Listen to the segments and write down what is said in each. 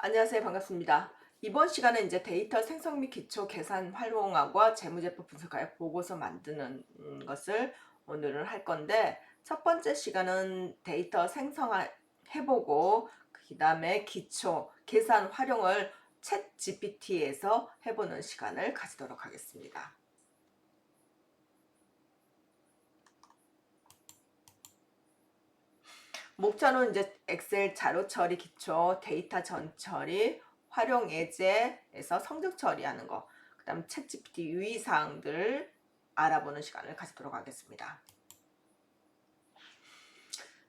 안녕하세요. 반갑습니다. 이번 시간은 이제 데이터 생성 및 기초 계산 활용화와 재무제표 분석하여 보고서 만드는 것을 오늘은 할 건데, 첫 번째 시간은 데이터 생성해보고 그 다음에 기초 계산 활용을 챗 GPT에서 해보는 시간을 가지도록 하겠습니다. 목차는 이제 엑셀 자료 처리 기초, 데이터 전 처리, 활용 예제에서 성적 처리하는 거, 그 다음 챗 GPT 유의사항들 알아보는 시간을 가지도록 하겠습니다.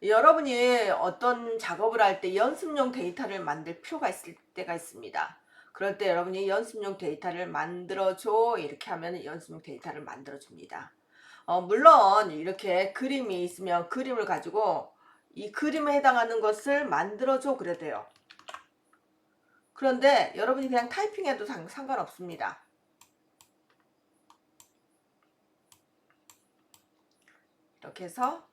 여러분이 어떤 작업을 할 때 연습용 데이터를 만들 필요가 있을 때가 있습니다. 그럴 때 여러분이 연습용 데이터를 만들어줘 이렇게 하면 연습용 데이터를 만들어줍니다. 물론 이렇게 그림이 있으면 그림을 가지고 이 그림에 해당하는 것을 만들어줘 그래도 돼요. 그런데 여러분이 그냥 타이핑해도 상관없습니다. 이렇게 해서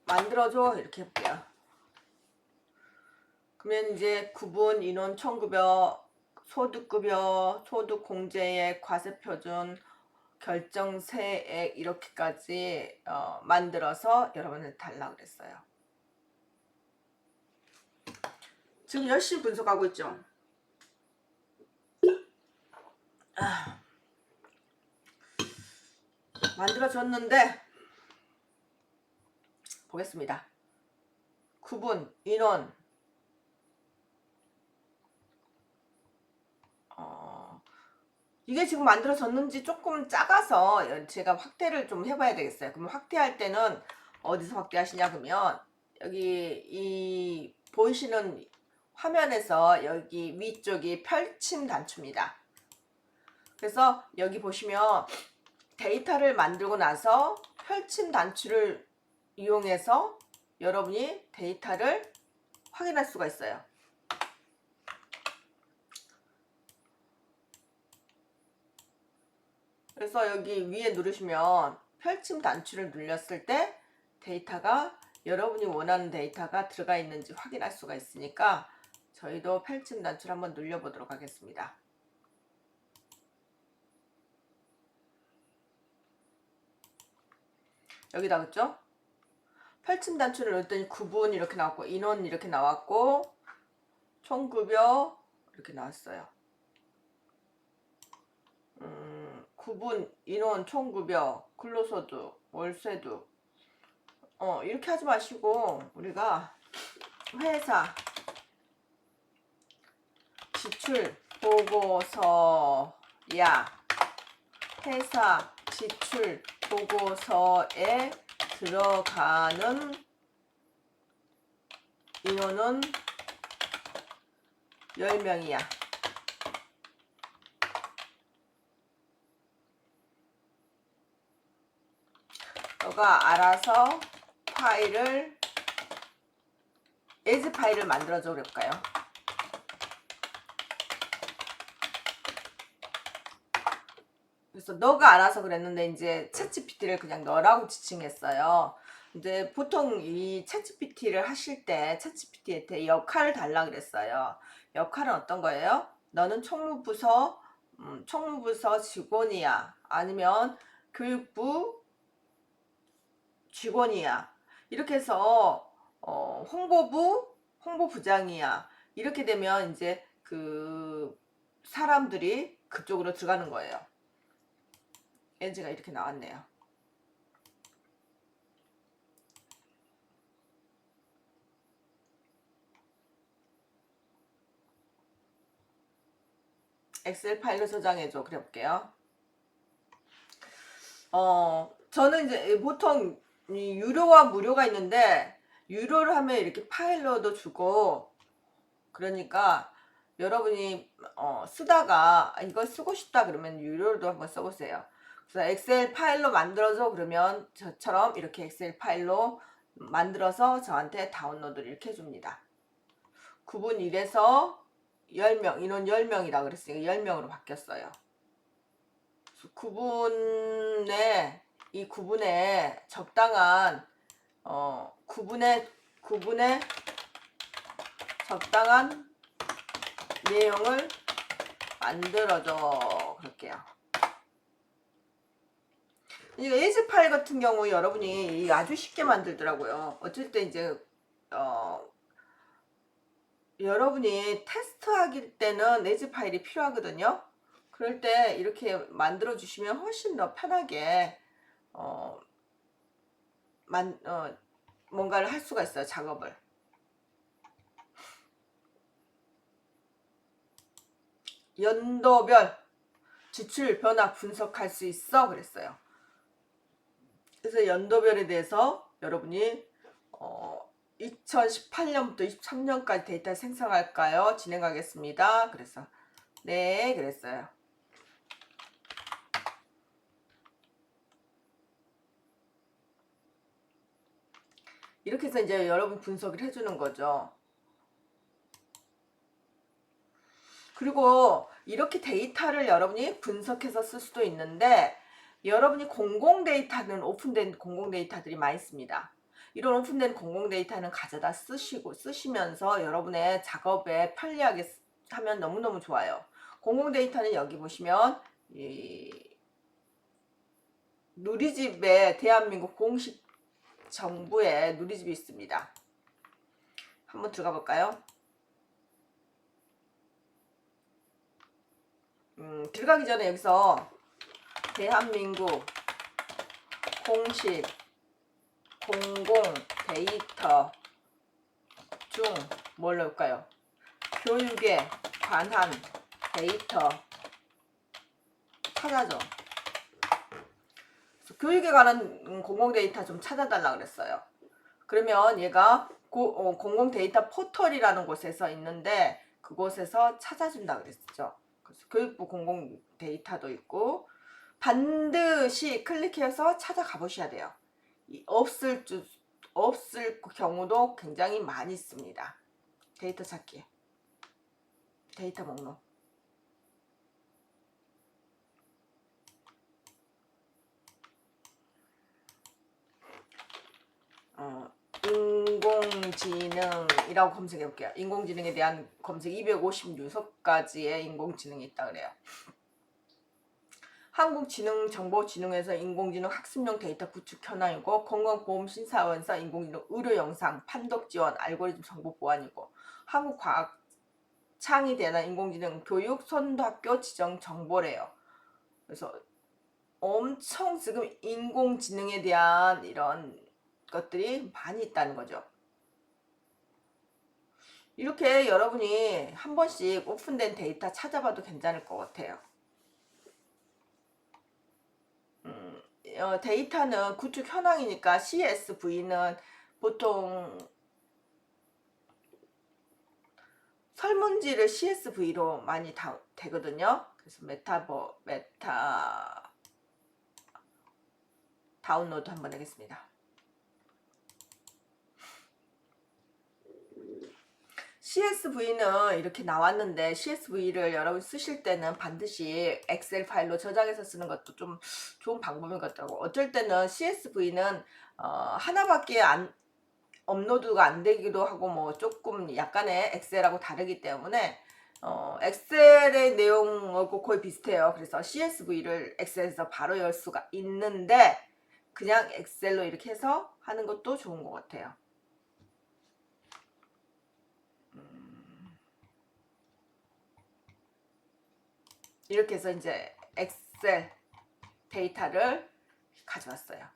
만들어줘 이렇게 해볼게요. 그러면 이제 구분, 인원, 총급여, 소득급여, 소득공제액, 과세표준, 결정세액 이렇게까지 만들어서 여러분한테 달라고 그랬어요. 지금 열심히 분석하고 있죠. 만들어줬는데 보겠습니다. 구분, 인원, 이게 지금 만들어졌는지 조금 작아서 제가 확대를 좀 해봐야 되겠어요. 그럼 확대할 때는 어디서 확대하시냐 그러면 여기 이 보이시는 화면에서 여기 위쪽이 펼침 단추입니다. 그래서 여기 보시면 데이터를 만들고 나서 펼침 단추를 이용해서 여러분이 데이터를 확인할 수가 있어요. 그래서 여기 위에 누르시면 펼침 단추를 눌렸을 때 데이터가 여러분이 원하는 데이터가 들어가 있는지 확인할 수가 있으니까 저희도 펼침 단추를 한번 눌려보도록 하겠습니다. 여기다 그죠? 펼침 단추를 넣었더니 구분 이렇게 나왔고 인원 이렇게 나왔고 총급여 이렇게 나왔어요. 구분, 인원, 총급여, 근로소득, 월세도 이렇게 하지 마시고 우리가 회사 지출 보고서야 회사 지출 보고서에 들어가는 인원은 10명이야. 너가 알아서 파일을 as 파일을 만들어줘 그럴까요? 그래서 너가 알아서 그랬는데 이제 챗GPT를 그냥 너라고 지칭했어요. 이제 보통 이 챗GPT를 하실 때 챗GPT한테 역할을 달라 그랬어요. 역할은 어떤 거예요? 너는 총무부서 직원이야. 아니면 교육부 직원이야. 이렇게 해서 홍보부장이야. 이렇게 되면 이제 그 사람들이 그쪽으로 들어가는 거예요. 엔지가 이렇게 나왔네요. 엑셀 파일로 저장해줘. 그래 볼게요. 저는 이제 보통 유료와 무료가 있는데 유료를 하면 이렇게 파일로도 주고 그러니까 여러분이 쓰다가 이걸 쓰고 싶다 그러면 유료로도 한번 써보세요. 그래서 엑셀 파일로 만들어줘 그러면 저처럼 이렇게 엑셀 파일로 만들어서 저한테 다운로드를 이렇게 해줍니다. 구분 1에서 10명, 인원 10명이라 그랬으니까 10명으로 바뀌었어요. 구분에 이 구분에 적당한 구분에 적당한 내용을 만들어줘. 그럴게요. 이거 에이즈 파일 같은 경우 여러분이 아주 쉽게 만들더라고요. 어쩔 때 이제 여러분이 테스트하기 때는 에이즈 파일이 필요하거든요. 그럴 때 이렇게 만들어 주시면 훨씬 더 편하게 뭔가를 할 수가 있어요. 작업을. 연도별 지출 변화 분석할 수 있어 그랬어요. 그래서 연도별에 대해서 여러분이 2018년부터 23년까지 데이터 생성할까요? 진행하겠습니다. 그래서 네 그랬어요. 이렇게 해서 이제 여러분 분석을 해주는 거죠. 그리고 이렇게 데이터를 여러분이 분석해서 쓸 수도 있는데 여러분이 공공 데이터는 오픈된 공공 데이터들이 많이 있습니다. 이런 오픈된 공공 데이터는 가져다 쓰시면서 여러분의 작업에 편리하게 하면 너무너무 좋아요. 공공 데이터는 여기 보시면 이 누리집에 대한민국 공식 정부의 누리집이 있습니다. 한번 들어가 볼까요? 들어가기 전에 여기서 대한민국 공식 공공 데이터 중 뭘 넣을까요? 교육에 관한 데이터 찾아줘. 교육에 관한 공공 데이터 좀 찾아달라 그랬어요. 그러면 얘가 공공 데이터 포털이라는 곳에서 있는데 그곳에서 찾아준다 그랬죠. 그래서 교육부 공공 데이터도 있고 반드시 클릭해서 찾아가 보셔야 돼요. 없을 경우도 굉장히 많이 있습니다. 데이터 찾기, 데이터 목록. 인공지능이라고 검색해 볼게요. 인공지능에 대한 검색 256가지의 인공지능이 있다 그래요. 한국지능정보진흥에서 인공지능 학습용 데이터 구축 현황이고 건강보험심사원에서 인공지능 의료영상 판독지원 알고리즘 정보 보안이고 한국과학창에 대한 인공지능 교육 선도학교 지정 정보래요. 그래서 엄청 지금 인공지능에 대한 이런 것들이 많이 있다는 거죠. 이렇게 여러분이 한 번씩 오픈된 데이터 찾아봐도 괜찮을 것 같아요. 데이터는 구축 현황이니까 CSV는 보통 설문지를 CSV로 많이 되거든요. 그래서 메타 다운로드 한번 하겠습니다. CSV는 이렇게 나왔는데 CSV를 여러분 쓰실 때는 반드시 엑셀 파일로 저장해서 쓰는 것도 좀 좋은 방법인 것 같더라고. 어쩔 때는 CSV는 하나밖에 업로드가 안 되기도 하고 뭐 조금 약간의 엑셀하고 다르기 때문에 엑셀의 내용하고 거의 비슷해요. 그래서 CSV를 엑셀에서 바로 열 수가 있는데 그냥 엑셀로 이렇게 해서 하는 것도 좋은 것 같아요. 이렇게 해서 이제 엑셀 데이터를 가져왔어요.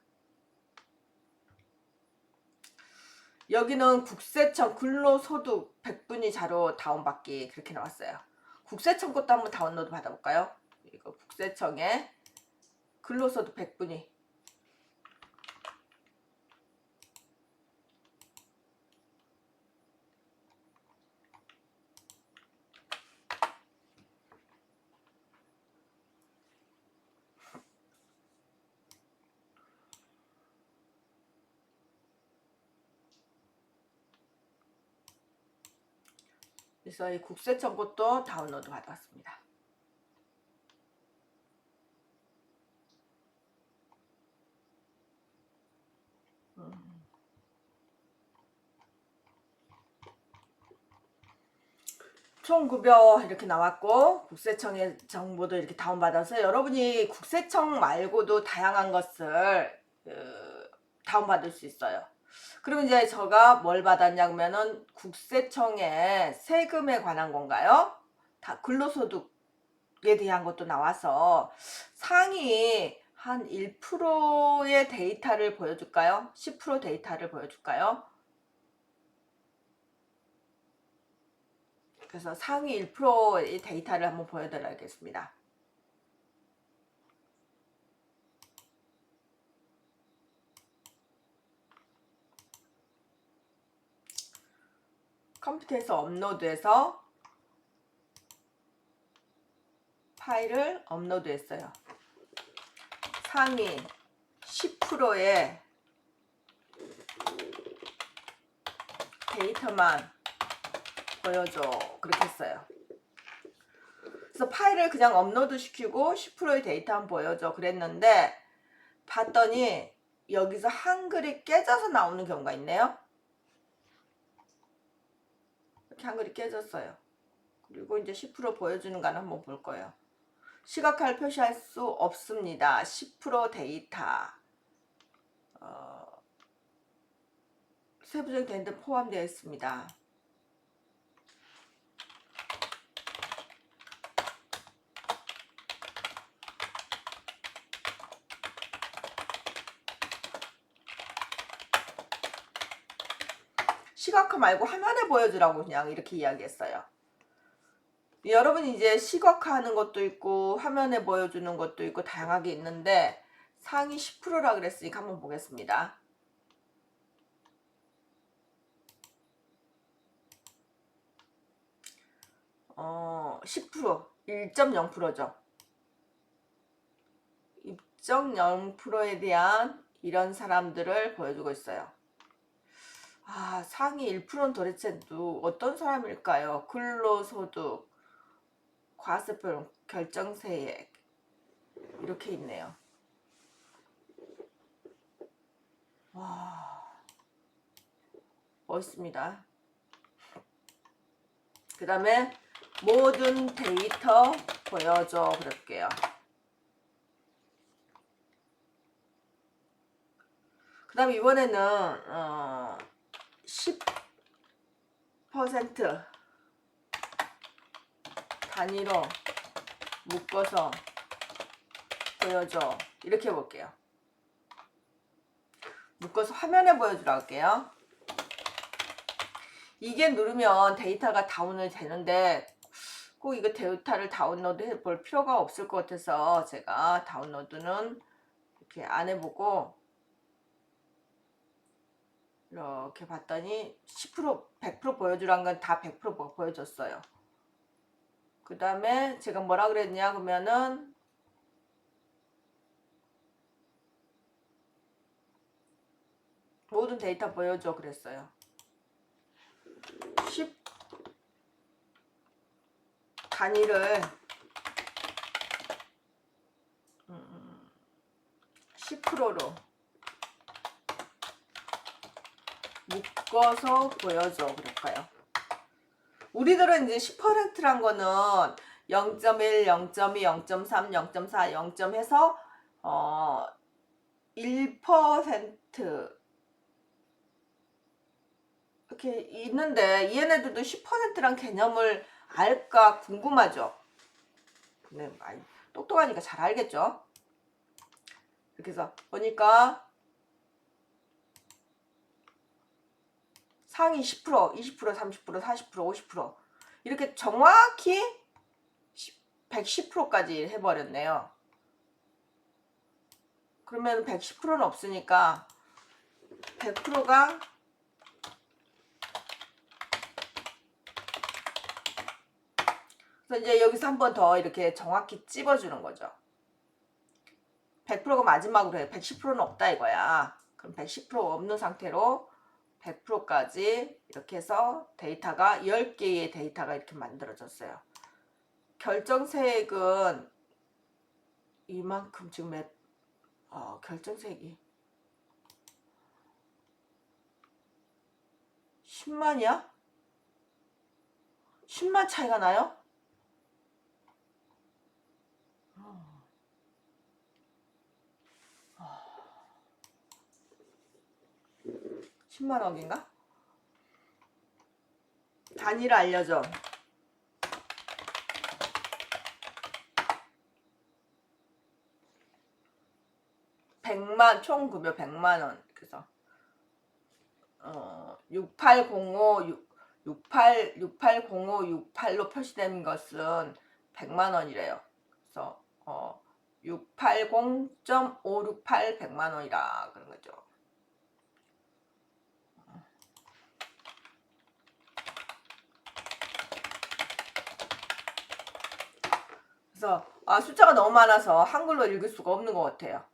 여기는 국세청 근로소득 100분위 자료 다운받기 그렇게 나왔어요. 국세청 것도 한번 다운로드 받아볼까요? 이거 국세청의 근로소득 100분위. 그래서 이 국세청 것도 다운로드 받았습니다. 총급여 이렇게 나왔고 국세청의 정보도 이렇게 다운받아서 여러분이 국세청 말고도 다양한 것을 다운받을 수 있어요. 그러면 이제 제가 뭘 받았냐면은 국세청의 세금에 관한 건가요? 다 근로소득에 대한 것도 나와서 상위 한 1%의 데이터를 보여줄까요? 10% 데이터를 보여줄까요? 그래서 상위 1%의 데이터를 한번 보여드려야겠습니다. 컴퓨터에서 업로드해서 파일을 업로드했어요. 상위 10%의 데이터만 보여줘 그렇게 했어요. 그래서 파일을 그냥 업로드 시키고 10%의 데이터만 보여줘 그랬는데 봤더니 여기서 한글이 깨져서 나오는 경우가 있네요. 이렇게 한글이 깨졌어요. 그리고 이제 10% 보여주는 거는 한번 볼 거예요. 시각화를 표시할 수 없습니다. 10% 데이터 세부적인 데이터 포함되어 있습니다. 시각화 말고 화면에 보여주라고 그냥 이렇게 이야기했어요. 여러분이 이제 시각화하는 것도 있고 화면에 보여주는 것도 있고 다양하게 있는데 상위 10%라 그랬으니까 한번 보겠습니다. 10% 1.0%죠. 1.0%에 대한 이런 사람들을 보여주고 있어요. 상위 1%는 도대체 어떤 사람일까요? 근로소득, 과세별, 결정세액 이렇게 있네요. 와, 멋있습니다. 그 다음에 모든 데이터 보여줘 그럴게요. 그 다음에 이번에는 10% 단위로 묶어서 보여줘 이렇게 해볼게요. 묶어서 화면에 보여주라 할게요. 이게 누르면 데이터가 다운을 되는데 꼭 이거 데이터를 다운로드 해볼 필요가 없을 것 같아서 제가 다운로드는 이렇게 안 해보고 이렇게 봤더니 10% 100% 보여주란 건 다 100% 보여줬어요. 그 다음에 제가 뭐라 그랬냐 그러면은 모든 데이터 보여줘 그랬어요. 10 단위를 10%로 묶어서 보여줘 그럴까요? 우리들은 이제 10%란 거는 0.1, 0.2, 0.3, 0.4, 0. 해서 1% 이렇게 있는데 얘네들도 10%란 개념을 알까 궁금하죠? 네, 많이 똑똑하니까 잘 알겠죠? 이렇게 해서 보니까 상위 10%, 20%, 30%, 40%, 50% 이렇게 정확히 110%까지 해버렸네요. 그러면 110%는 없으니까 100%가 그래서 이제 여기서 한 번 더 이렇게 정확히 찝어주는 거죠. 100%가 마지막으로 해. 110%는 없다 이거야. 그럼 110% 없는 상태로 100%까지 이렇게 해서 데이터가 10개의 데이터가 이렇게 만들어졌어요. 결정세액은 이만큼 지금 결정세액이 10만이야? 10만 차이가 나요? 10만억인가? 단위를 알려줘. 100만, 총 급여 100만원. 그래서 6805, 680568로 표시된 것은 100만원이래요. 그래서 680.568 100만원이라 그런 거죠. 그래서 숫자가 너무 많아서 한글로 읽을 수가 없는 것 같아요.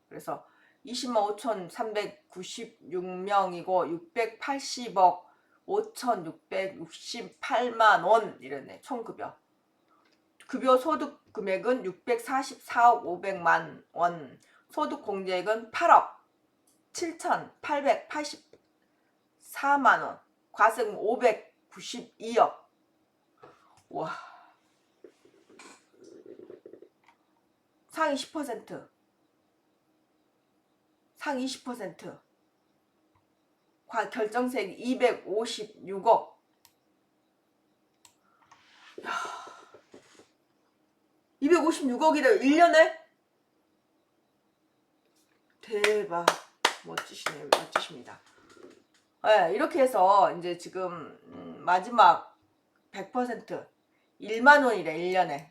그래서 20만 5,396명이고 680억 5,668만 원 이랬네. 총급여. 급여 소득 금액은 644억 500만 원. 소득 공제액은 8억 7,884만 원. 과세금 592억. 와. 상위 10%. 상위 20%. 결정세액 256억. 야, 256억이래요. 1년에? 대박. 멋지시네요. 멋지십니다. 네, 이렇게 해서 이제 지금 마지막 100% 1만원이래. 1년에.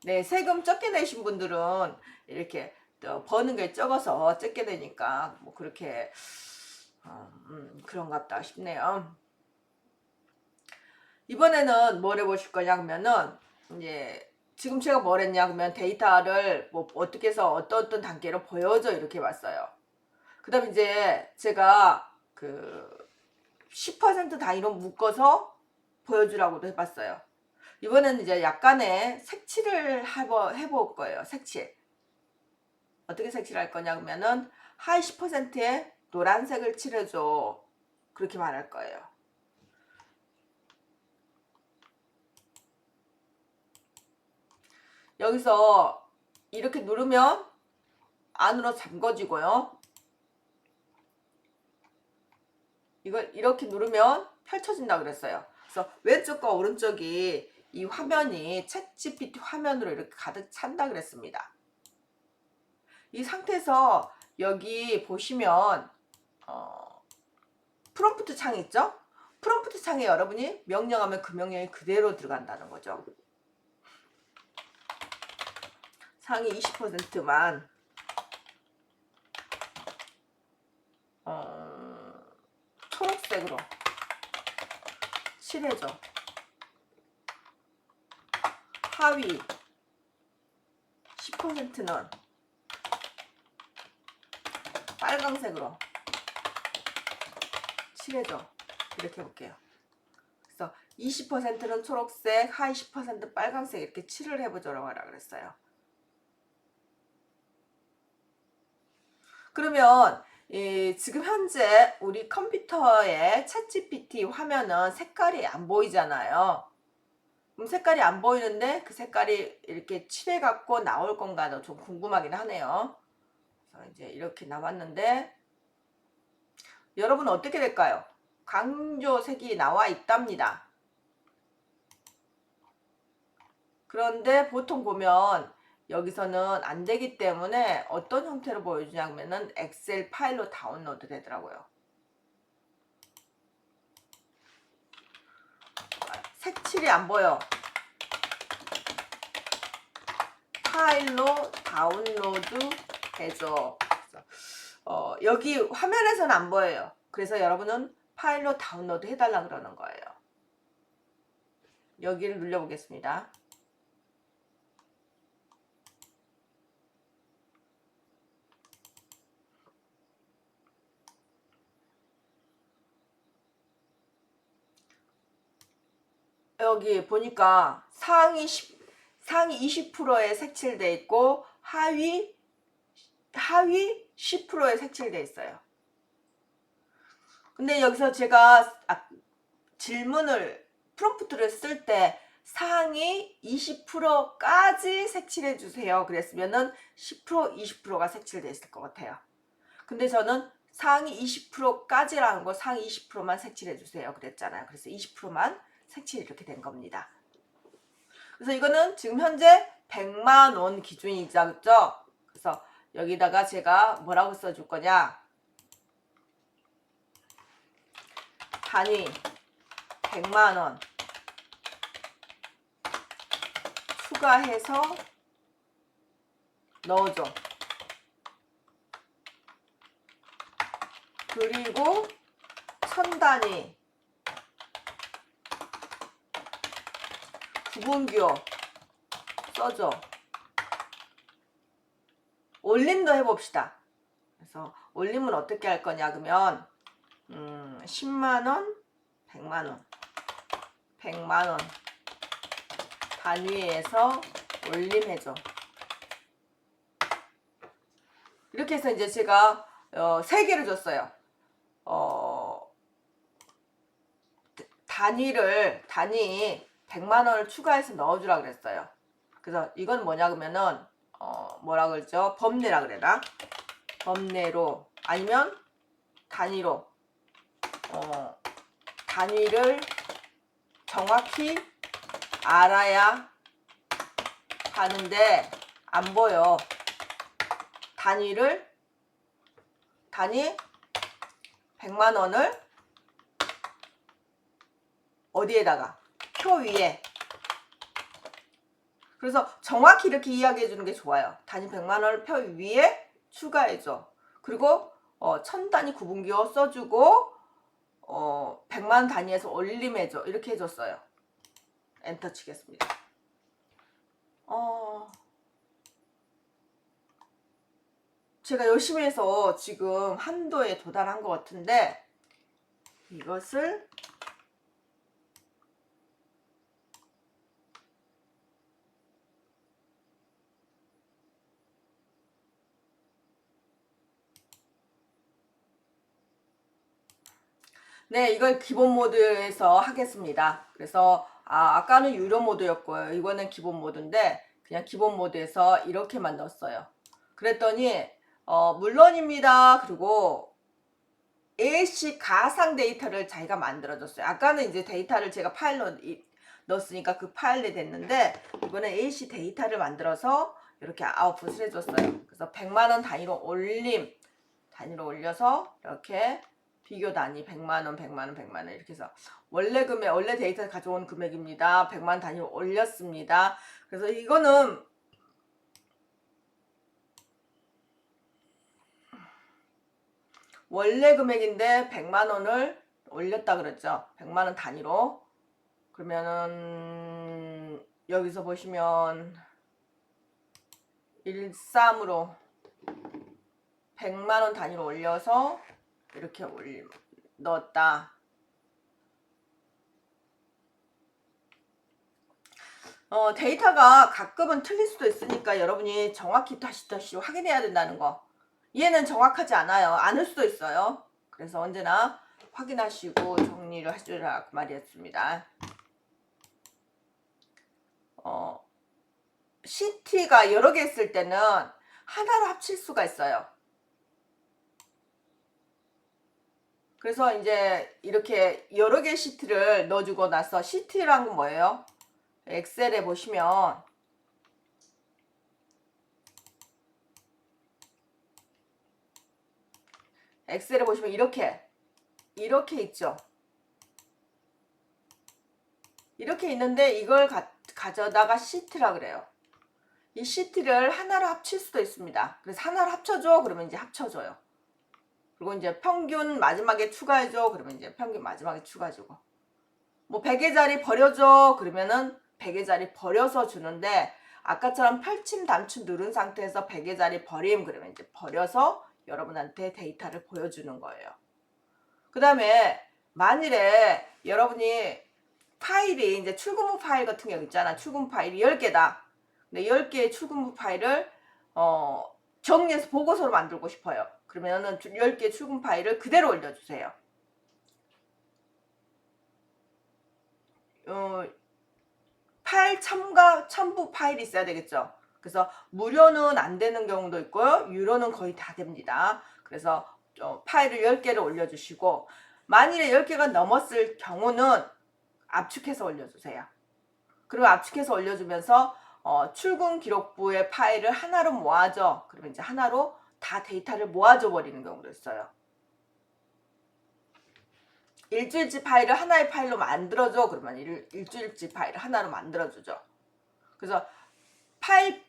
네, 세금 적게 내신 분들은 이렇게 버는 게 적어서 적게 되니까 뭐 그렇게 그런갑다 싶네요. 이번에는 뭘 해보실 거냐 하면은 이제 지금 제가 뭘 했냐 그러면 데이터를 뭐 어떻게 해서 어떤 단계로 보여줘 이렇게 봤어요. 그 다음에 이제 제가 그 10% 단위로 묶어서 보여주라고도 해봤어요. 이번에는 이제 약간의 색칠을 해볼 거예요. 색칠. 어떻게 색칠할 거냐 그러면은 하위 10%에 노란색을 칠해줘. 그렇게 말할 거예요. 여기서 이렇게 누르면 안으로 잠궈지고요. 이걸 이렇게 누르면 펼쳐진다 그랬어요. 그래서 왼쪽과 오른쪽이 이 화면이 챗GPT 화면으로 이렇게 가득 찬다 그랬습니다. 이 상태에서 여기 보시면 프롬프트 창이 있죠? 프롬프트 창에 여러분이 명령하면 그 명령이 그대로 들어간다는 거죠. 상위 20%만 초록색으로 칠해줘. 하위 10%는 빨강색으로 칠해줘. 이렇게 해볼게요. 그래서 20%는 초록색, 하위 10% 빨강색 이렇게 칠을 해보자고 하라 그랬어요. 그러면 지금 현재 우리 컴퓨터의 챗GPT 화면은 색깔이 안 보이잖아요. 그럼 색깔이 안 보이는데 그 색깔이 이렇게 칠해갖고 나올 건가도 좀 궁금하긴 하네요. 그래서 이제 이렇게 남았는데 여러분 어떻게 될까요? 강조색이 나와 있답니다. 그런데 보통 보면 여기서는 안 되기 때문에 어떤 형태로 보여주냐면은 엑셀 파일로 다운로드 되더라고요. 색칠이 안 보여. 파일로 다운로드 해줘. 여기 화면에서는 안 보여요. 그래서 여러분은 파일로 다운로드 해달라 그러는 거예요. 여기를 눌러보겠습니다. 여기 보니까 상위 20%에 색칠돼 있고 하위 10%에 색칠돼 있어요. 근데 여기서 제가 질문을 프롬프트를 쓸 때 상위 20%까지 색칠해 주세요 그랬으면은 10% 20%가 색칠돼 있을 것 같아요. 근데 저는 상위 20%까지라는 거 상위 20%만 색칠해 주세요 그랬잖아요. 그래서 20%만 색칠이 이렇게 된 겁니다. 그래서 이거는 지금 현재 100만원 기준이죠. 그죠? 그래서 여기다가 제가 뭐라고 써줄 거냐, 단위 100만원 추가해서 넣어줘. 그리고 1000단위 구분기호 써줘. 올림도 해봅시다. 그래서 올림은 어떻게 할 거냐 그러면 10만원 100만원 100만원 단위에서 올림해줘. 이렇게 해서 이제 제가 3개를 줬어요. 단위 100만원을 추가해서 넣어주라 그랬어요. 그래서 이건 뭐냐 그러면은 뭐라 그러죠? 범례라 그래나? 범례로 아니면 단위로 단위를 정확히 알아야 하는데 안 보여. 단위 100만원을 어디에다가? 표 위에. 그래서 정확히 이렇게 이야기해 주는 게 좋아요. 단위 100만원을 표 위에 추가해줘. 그리고 1000단위 구분기호 써주고 100만 단위에서 올림해줘. 이렇게 해줬어요. 엔터 치겠습니다. 제가 열심히 해서 지금 한도에 도달한 것 같은데 이것을 네, 이걸 기본 모드에서 하겠습니다. 그래서 아까는 유료 모드였고요. 이거는 기본 모드인데 그냥 기본 모드에서 이렇게만 넣었어요. 그랬더니 물론입니다. 그리고 AC 가상 데이터를 자기가 만들어줬어요. 아까는 이제 데이터를 제가 파일로 넣었으니까 그 파일에 됐는데 이번에 AC 데이터를 만들어서 이렇게 아웃풋을 해줬어요. 그래서 100만원 단위로 올려서 이렇게 비교 단위 100만원 100만원 100만원 이렇게 해서 원래 데이터 가져온 금액입니다. 100만 단위로 올렸습니다. 그래서 이거는 원래 금액인데 100만원을 올렸다 그랬죠. 100만원 단위로. 그러면은 여기서 보시면 13으로 100만원 단위로 올려서 이렇게 넣었다. 데이터가 가끔은 틀릴 수도 있으니까 여러분이 정확히 다시 확인해야 된다는 거. 얘는 정확하지 않아요. 않을 수도 있어요. 그래서 언제나 확인하시고 정리를 하시라 그 말이었습니다. CT가 여러 개 있을 때는 하나로 합칠 수가 있어요. 그래서 이제 이렇게 여러 개 시트를 넣어주고 나서 시트란 건 뭐예요? 엑셀에 보시면 이렇게 있죠. 이렇게 있는데 이걸 가져다가 시트라 그래요. 이 시트를 하나로 합칠 수도 있습니다. 그래서 하나로 합쳐줘 그러면 이제 합쳐줘요. 그리고 이제 평균 마지막에 추가해줘 그러면 이제 평균 마지막에 추가해주고, 뭐 100의 자리 버려줘 그러면은 100의 자리 버려서 주는데 아까처럼 펼침 단추 누른 상태에서 100의 자리 버림 그러면 이제 버려서 여러분한테 데이터를 보여주는 거예요. 그 다음에 만일에 여러분이 파일이 이제 출근부 파일 같은 경우 있잖아. 출근부 파일이 10개다. 근데 10개의 출근부 파일을 정리해서 보고서로 만들고 싶어요. 그러면은 10개 출근 파일을 그대로 올려주세요. 파일 첨부 파일이 있어야 되겠죠. 그래서 무료는 안 되는 경우도 있고요. 유료는 거의 다 됩니다. 그래서 파일을 10개를 올려주시고, 만일에 10개가 넘었을 경우는 압축해서 올려주세요. 그리고 압축해서 올려주면서 출근 기록부의 파일을 하나로 모아줘. 그러면 이제 하나로 다 데이터를 모아줘 버리는 경우도 있어요. 일주일치 파일을 하나의 파일로 만들어줘. 그러면 일주일치 파일을 하나로 만들어주죠. 그래서 파일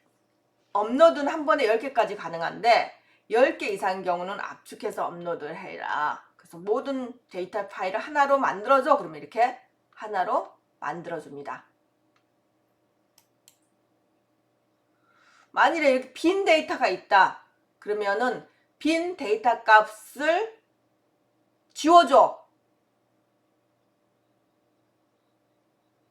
업로드는 한 번에 10개까지 가능한데 10개 이상인 경우는 압축해서 업로드를 해라. 그래서 모든 데이터 파일을 하나로 만들어줘. 그러면 이렇게 하나로 만들어줍니다. 만일에 이렇게 빈 데이터가 있다. 그러면은 빈 데이터 값을 지워줘.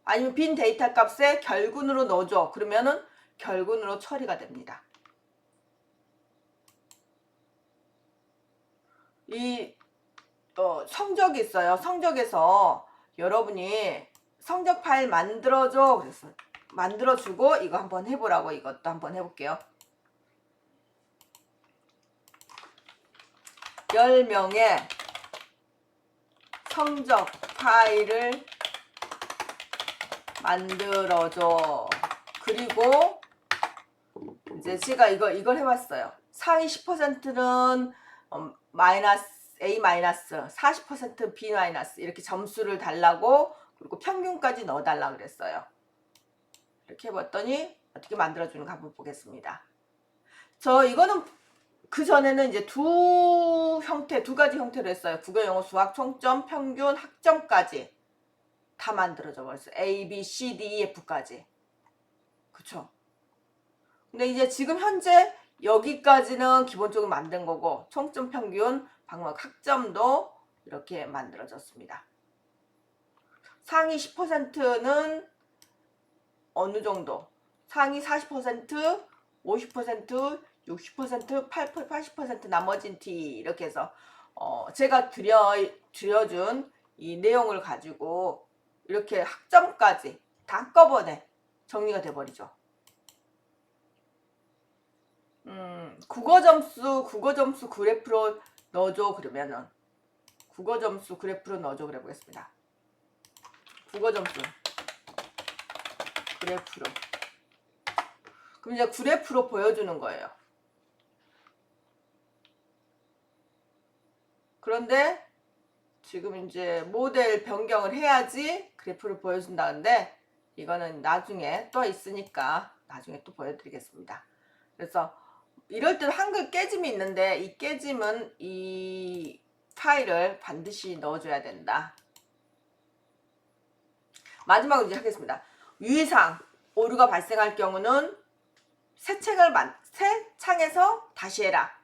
아니면 빈 데이터 값에 결군으로 넣어줘. 그러면은 결군으로 처리가 됩니다. 이 성적이 있어요. 성적에서 여러분이 성적 파일 만들어줘. 그래서 만들어주고 이거 한번 해보라고. 이것도 한번 해볼게요. 10명의 성적 파일을 만들어줘. 그리고 이제 제가 이걸 해봤어요. 상위 10%는 마이너스 A 마이너스, 40% B 마이너스 이렇게 점수를 달라고, 그리고 평균까지 넣어달라 그랬어요. 이렇게 해봤더니 어떻게 만들어주는가 한번 보겠습니다. 이거는 그 전에는 이제 두 가지 형태로 했어요. 국어, 영어, 수학, 총점, 평균, 학점까지 다 만들어져 버렸어요. A, B, C, D, E, F까지. 그쵸? 근데 이제 지금 현재 여기까지는 기본적으로 만든 거고, 총점, 평균, 방학, 학점도 이렇게 만들어졌습니다. 상위 10%는 어느 정도? 상위 40%, 50%, 60%, 80% 나머진 T 이렇게 해서 제가 드려준 이 내용을 가지고 이렇게 학점까지 다 한꺼번에 정리가 돼버리죠. 국어 점수 그래프로 넣어줘. 그러면은 국어 점수 그래프로 넣어줘. 그래 보겠습니다. 국어 점수 그래프로. 그럼 이제 그래프로 보여주는 거예요. 그런데 지금 이제 모델 변경을 해야지 그래프를 보여준다는데, 이거는 나중에 또 있으니까 나중에 또 보여드리겠습니다. 그래서 이럴 때 한글 깨짐이 있는데, 이 깨짐은 이 파일을 반드시 넣어줘야 된다. 마지막으로 이제 하겠습니다. 유의사항, 오류가 발생할 경우는 새 창에서 다시 해라.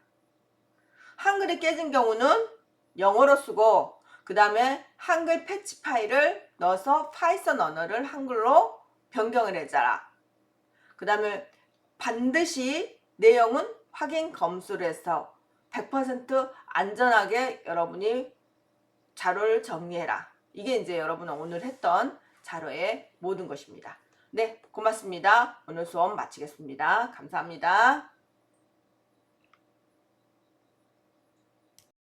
한글이 깨진 경우는 영어로 쓰고, 그 다음에 한글 패치 파일을 넣어서 파이썬 언어를 한글로 변경을 해줘라. 그 다음에 반드시 내용은 확인 검수를 해서 100% 안전하게 여러분이 자료를 정리해라. 이게 이제 여러분은 오늘 했던 자료의 모든 것입니다. 네, 고맙습니다. 오늘 수업 마치겠습니다. 감사합니다.